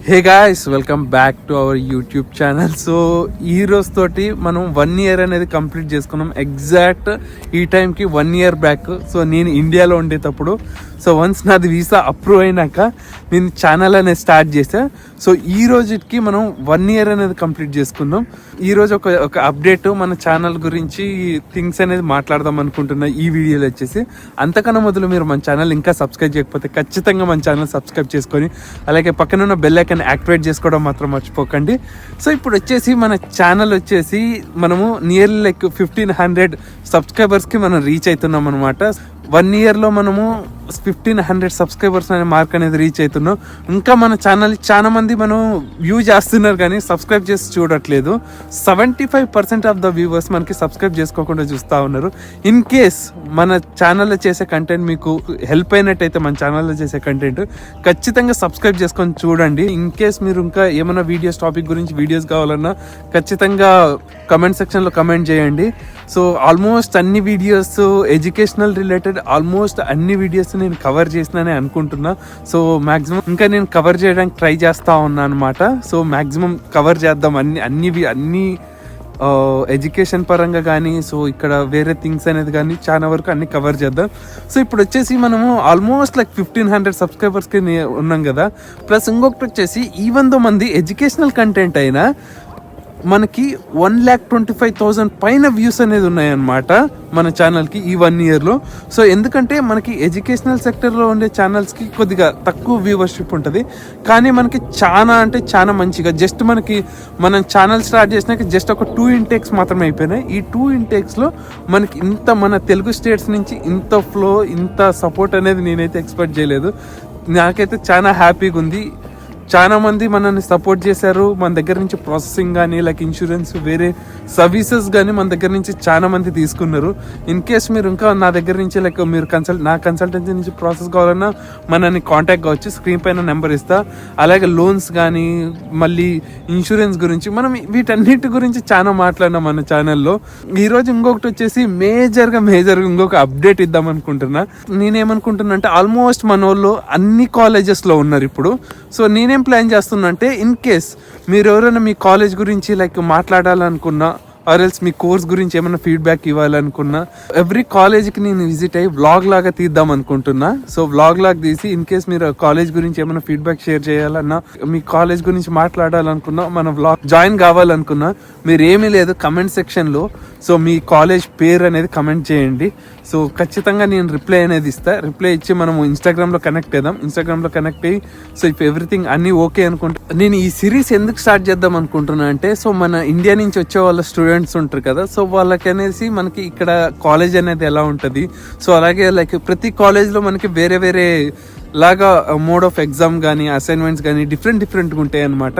Hey guys, welcome back to our YouTube channel. So ఈ రోజు తోటి మనం 1 year అనేది కంప్లీట్ చేసుకున్నాం. ఎగ్జాక్ట్ ఈ టైంకి 1 year బ్యాక్. సో నేను ఇండియాలో ఉండేటప్పుడు వన్స్ నాది వీసా అప్రూవ్ అయినాక నేను ఛానల్ అనేది స్టార్ట్ చేసా. సో ఈ రోజుకి మనం 1 year అనేది కంప్లీట్ చేసుకున్నాం. ఈరోజు ఒక అప్డేట్ మన ఛానల్ గురించి థింగ్స్ అనేది మాట్లాడదాం అనుకుంటున్నా ఈ వీడియోలో వచ్చేసి. అంతకన్నా మొదలు మీరు మన ఛానల్ ఇంకా సబ్స్క్రైబ్ చేయకపోతే ఖచ్చితంగా మన ఛానల్ సబ్స్క్రైబ్ చేసుకొని అలాగే పక్కన ఉన్న బెల్ ఐకాన్ యాక్టివేట్ చేసుకోవడం మాత్రం మర్చిపోకండి. సో ఇప్పుడు వచ్చేసి మన ఛానల్ వచ్చేసి మనము నియర్లీ లైక్ 1500 సబ్స్క్రైబర్స్కి మనం రీచ్ అవుతున్నాం అనమాట. 1 yearలో మనము 1500 సబ్స్క్రైబర్స్ అనే మార్క్ అనేది రీచ్ అవుతున్నాం. ఇంకా మన ఛానల్ చాలా మంది మనం వ్యూ చేస్తున్నారు కానీ సబ్స్క్రైబ్ చేసి చూడట్లేదు. 75% ఆఫ్ ద వ్యూవర్స్ మనకి సబ్స్క్రైబ్ చేసుకోకుండా చూస్తూ ఉన్నారు. ఇన్ కేస్ మన ఛానల్లో చేసే కంటెంట్ మీకు హెల్ప్ అయినట్టయితే మన ఛానల్లో చేసే కంటెంట్ ఖచ్చితంగా సబ్స్క్రైబ్ చేసుకొని చూడండి. ఇన్ కేస్ మీరు ఇంకా ఏమైనా టాపిక్ గురించి వీడియోస్ కావాలన్నా ఖచ్చితంగా కమెంట్ సెక్షన్లో కమెంట్ చేయండి. సో ఆల్మోస్ట్ అన్ని వీడియోస్ ఎడ్యుకేషనల్ రిలేటెడ్ ఆల్మోస్ట్ అన్ని వీడియోస్ నేను కవర్ చేసినానే అనుకుంటున్నా. సో మ్యాక్సిమం ఇంకా నేను కవర్ చేయడానికి ట్రై చేస్తా ఉన్నా అనమాట. సో మ్యాక్సిమం కవర్ చేద్దాం అన్ని ఎడ్యుకేషన్ పరంగా కానీ సో ఇక్కడ వేరే థింగ్స్ అనేది కానీ చాలా వరకు అన్ని కవర్ చేద్దాం. సో ఇప్పుడు వచ్చేసి మనము ఆల్మోస్ట్ లైక్ 1500 సబ్స్క్రైబర్స్కి ఉన్నాం కదా. ప్లస్ ఇంకొకటి వచ్చేసి ఈవెన్ దో మంది ఎడ్యుకేషనల్ కంటెంట్ అయినా మనకి 1,25,000 పైన వ్యూస్ అనేది ఉన్నాయన్నమాట మన ఛానల్కి ఈ 1 yearలో. సో ఎందుకంటే మనకి ఎడ్యుకేషనల్ సెక్టర్లో ఉండే ఛానల్స్కి కొద్దిగా తక్కువ వ్యూవర్షిప్ ఉంటుంది. కానీ మనకి చాలా మంచిగా జస్ట్ మనం ఛానల్ స్టార్ట్ చేసినాక జస్ట్ ఒక 2 intakes మాత్రమే అయిపోయినాయి. ఈ 2 intakesలో మనకి మన తెలుగు స్టేట్స్ నుంచి ఇంత ఫ్లో ఇంత సపోర్ట్ అనేది నేనైతే ఎక్స్పెక్ట్ చేయలేదు. నాకైతే చాలా హ్యాపీగా ఉంది. చాలా మంది మనల్ని సపోర్ట్ చేశారు. మన దగ్గర నుంచి ప్రాసెసింగ్ కానీ లైక్ ఇన్సూరెన్స్ వేరే సర్వీసెస్ కానీ మన దగ్గర నుంచి చాలా మంది తీసుకున్నారు. ఇన్ కేస్ మీరు ఇంకా నా దగ్గర నుంచి లైక్ మీరు నా కన్సల్టెన్సీ నుంచి ప్రాసెస్ కావాలన్నా మనల్ని కాంటాక్ట్ కావచ్చు. స్క్రీన్ పైన నెంబర్ ఇస్తా. అలాగే లోన్స్ కానీ మళ్ళీ ఇన్సూరెన్స్ గురించి మనం వీటన్నిటి గురించి చాలా మాట్లాడినాం మన ఛానల్లో. ఈరోజు ఇంకొకటి వచ్చేసి మేజర్గా ఇంకొక అప్డేట్ ఇద్దాం అనుకుంటున్నా. నేనేమనుకుంటున్నా అంటే ఆల్మోస్ట్ మన వాళ్ళు అన్ని కాలేజెస్లో ఉన్నారు ఇప్పుడు. సో నేనేం ప్లాన్ చేస్తున్నా అంటే ఇన్ కేస్ మీరు ఎవరైనా మీ కాలేజ్ గురించి లైక్ మాట్లాడాలనుకున్నా ఆర్ ఎల్స్ మీ కోర్స్ గురించి ఏమైనా ఫీడ్బ్యాక్ ఇవ్వాలనుకున్నా ఎవ్రీ కాలేజ్కి నేను విజిట్ అయ్యి వ్లాగ్ లాగా తీద్దాం అనుకుంటున్నా. సో వ్లాగ్ లాగా తీసి ఇన్ కేస్ మీరు కాలేజ్ గురించి ఏమైనా ఫీడ్బ్యాక్ షేర్ చేయాలన్నా మీ కాలేజ్ గురించి మాట్లాడాలనుకున్నా మన వ్లాగ్ జాయిన్ కావాలనుకున్నా మీరు ఏమీ లేదు కమెంట్ సెక్షన్లో సో మీ కాలేజ్ పేరు అనేది కమెంట్ చేయండి. సో ఖచ్చితంగా నేను రిప్లై అనేది ఇస్తా. రిప్లై ఇచ్చి మనము ఇన్స్టాగ్రామ్లో కనెక్ట్ అవుదాం. ఇన్స్టాగ్రామ్లో కనెక్ట్ అయ్యి సో ఇఫ్ ఎవ్రీథింగ్ అన్నీ ఓకే అనుకుంటా. నేను ఈ సిరీస్ ఎందుకు స్టార్ట్ చేద్దాం అనుకుంటున్నా అంటే సో మన ఇండియా నుంచి వచ్చే వాళ్ళ స్టూడెంట్స్ ఉంటారు కదా. సో వాళ్ళకి అనేసి మనకి ఇక్కడ కాలేజ్ అనేది ఎలా ఉంటుంది. సో అలాగే లైక్ ప్రతి కాలేజ్లో మనకి వేరే లాగా మోడ్ ఆఫ్ ఎగ్జామ్ కానీ అసైన్మెంట్స్ కానీ డిఫరెంట్గా ఉంటాయి అనమాట.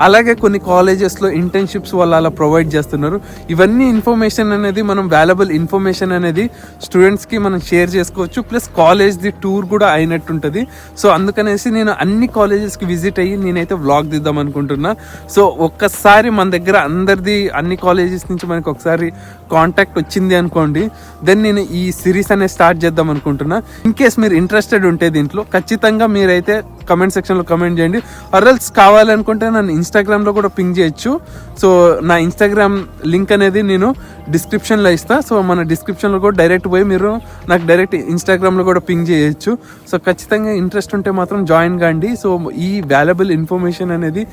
అలాగే కొన్ని కాలేజెస్లో ఇంటర్న్షిప్స్ వాళ్ళు అలా ప్రొవైడ్ చేస్తున్నారు. ఇవన్నీ ఇన్ఫర్మేషన్ అనేది మనం వాల్యుబుల్ ఇన్ఫర్మేషన్ అనేది స్టూడెంట్స్కి మనం షేర్ చేసుకోవచ్చు. ప్లస్ కాలేజ్ది టూర్ కూడా అయినట్టుంటుంది. సో అందుకనేసి నేను అన్ని కాలేజెస్కి విజిట్ అయ్యి నేనైతే వ్లాగ్ తీద్దాం అనుకుంటున్నా. సో ఒక్కసారి మన దగ్గర అందరిది అన్ని కాలేజెస్ నుంచి మనకి ఒకసారి కాంటాక్ట్ వచ్చింది అనుకోండి, దెన్ నేను ఈ సిరీస్ అనేది స్టార్ట్ చేద్దాం అనుకుంటున్నా. ఇన్ కేస్ మీరు ఇంట్రెస్టెడ్ ఉంటే దీంట్లో ఖచ్చితంగా మీరైతే కమెంట్ సెక్షన్లో కమెంట్ చేయండి. ఆర్ఎల్స్ కావాలనుకుంటే నన్ను ఇన్స్టాగ్రామ్లో కూడా పింగ్ చేయొచ్చు. సో నా ఇన్స్టాగ్రామ్ లింక్ అనేది నేను డిస్క్రిప్షన్లో ఇస్తా. సో మన డిస్క్రిప్షన్లో కూడా డైరెక్ట్ పోయి మీరు నాకు డైరెక్ట్ ఇన్స్టాగ్రామ్లో కూడా పింగ్ చేయొచ్చు. సో ఖచ్చితంగా ఇంట్రెస్ట్ ఉంటే మాత్రం జాయిన్ కాండి. సో ఈ వాల్యుబుల్ ఇన్ఫర్మేషన్ అనేది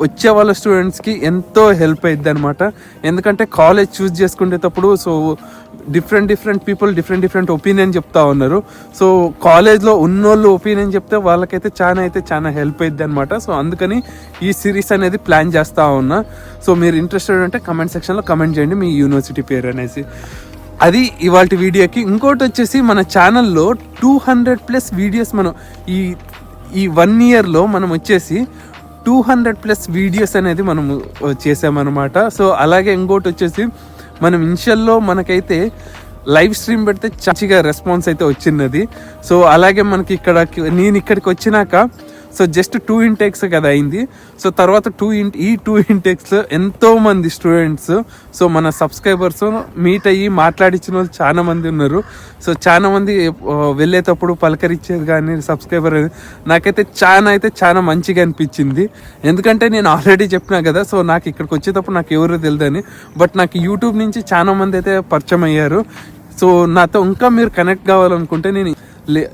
వచ్చే వాళ్ళ స్టూడెంట్స్కి ఎంతో హెల్ప్ అవుతుంది అనమాట. ఎందుకంటే కాలేజ్ చూస్ చేసుకునేటప్పుడు so different people different opinion చెప్తా ఉన్నారు. సో కాలేజ్లో ఉన్నోళ్ళు ఒపీనియన్ చెప్తే వాళ్ళకైతే చాలా హెల్ప్ అవుతుంది అనమాట. సో అందుకని ఈ సిరీస్ అనేది ప్లాన్ చేస్తూ ఉన్నా. సో మీరు ఇంట్రెస్టెడ్ ఉంటే కమెంట్ సెక్షన్లో కమెంట్ చేయండి మీ యూనివర్సిటీ పేరు అనేసి. అది ఇవాళ వీడియోకి. ఇంకోటి వచ్చేసి మన ఛానల్లో 200+ వీడియోస్ మనం ఈ 1 yearలో మనం వచ్చేసి 200+ వీడియోస్ అనేది మనము చేసామన్నమాట. సో అలాగే ఇంకోటి వచ్చేసి మనం ఇనిషియల్లో మనకైతే లైవ్ స్ట్రీమ్ పెడితే మంచిగా రెస్పాన్స్ అయితే వచ్చినది. సో అలాగే మనకి నేను ఇక్కడికి వచ్చినాక సో జస్ట్ 2 ఇంటేక్స్ కదా అయింది. సో తర్వాత 2 ఇంటేక్స్లో ఎంతో మంది స్టూడెంట్స్, సో మన సబ్స్క్రైబర్స్ మీట్ అయ్యి మాట్లాడించిన వాళ్ళు చాలా మంది ఉన్నారు. సో చాలా మంది వెళ్ళేటప్పుడు పలకరించేది కానీ సబ్స్క్రైబర్ నాకైతే చాలా మంచిగా అనిపించింది. ఎందుకంటే నేను ఆల్రెడీ చెప్పినా కదా, సో నాకు ఇక్కడికి వచ్చేటప్పుడు నాకు ఎవరు తెలియదని, బట్ నాకు యూట్యూబ్ నుంచి చాలా మంది అయితే పరిచయం అయ్యారు. సో నాతో ఇంకా మీరు కనెక్ట్ కావాలనుకుంటే నేను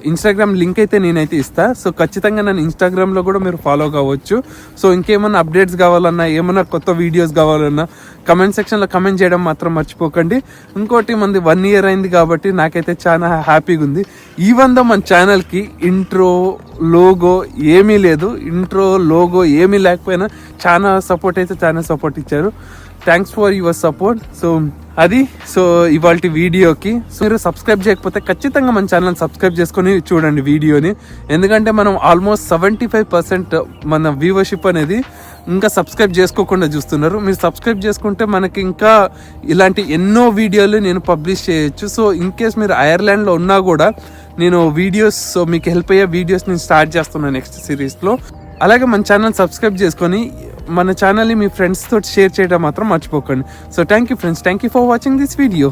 ఇన్స్టాగ్రామ్ లింక్ అయితే నేనైతే ఇస్తా. సో ఖచ్చితంగా నన్ను ఇన్స్టాగ్రామ్లో కూడా మీరు ఫాలో కావచ్చు. సో ఇంకేమన్నా అప్డేట్స్ కావాలన్నా, ఏమన్నా కొత్త వీడియోస్ కావాలన్నా కమెంట్ సెక్షన్లో కమెంట్ చేయడం మాత్రం మర్చిపోకండి. ఇంకోటి మంది 1 ఇయర్ అయింది కాబట్టి నాకైతే చాలా హ్యాపీగా ఉంది. ఈవెన్ దో మన ఛానల్కి ఇంట్రో లోగో ఏమీ లేదు, ఇంట్రో లోగో ఏమీ లేకపోయినా చాలా సపోర్ట్ ఇచ్చారు. Thanks for your support. So ఇవాళ వీడియోకి సో మీరు సబ్స్క్రైబ్ చేయకపోతే ఖచ్చితంగా మన ఛానల్ సబ్స్క్రైబ్ చేసుకొని చూడండి వీడియోని. ఎందుకంటే మనం ఆల్మోస్ట్ 75% మన వ్యూవర్షిప్ అనేది ఇంకా సబ్స్క్రైబ్ చేసుకోకుండా చూస్తున్నారు. మీరు సబ్స్క్రైబ్ చేసుకుంటే మనకి ఇంకా ఇలాంటి ఎన్నో వీడియోలు నేను పబ్లిష్ చేయొచ్చు. సో ఇన్ కేస్ మీరు ఐర్లాండ్లో ఉన్నా కూడా నేను వీడియోస్, సో మీకు హెల్ప్ అయ్యే వీడియోస్ నేను స్టార్ట్ చేస్తున్నాను నెక్స్ట్ సిరీస్లో. అలాగే మన ఛానల్ సబ్స్క్రైబ్ చేసుకొని మన ఛానల్ని మీ ఫ్రెండ్స్ తోటి షేర్ చేయడం మాత్రం మర్చిపోకండి. So thank you friends, thank you for watching this video.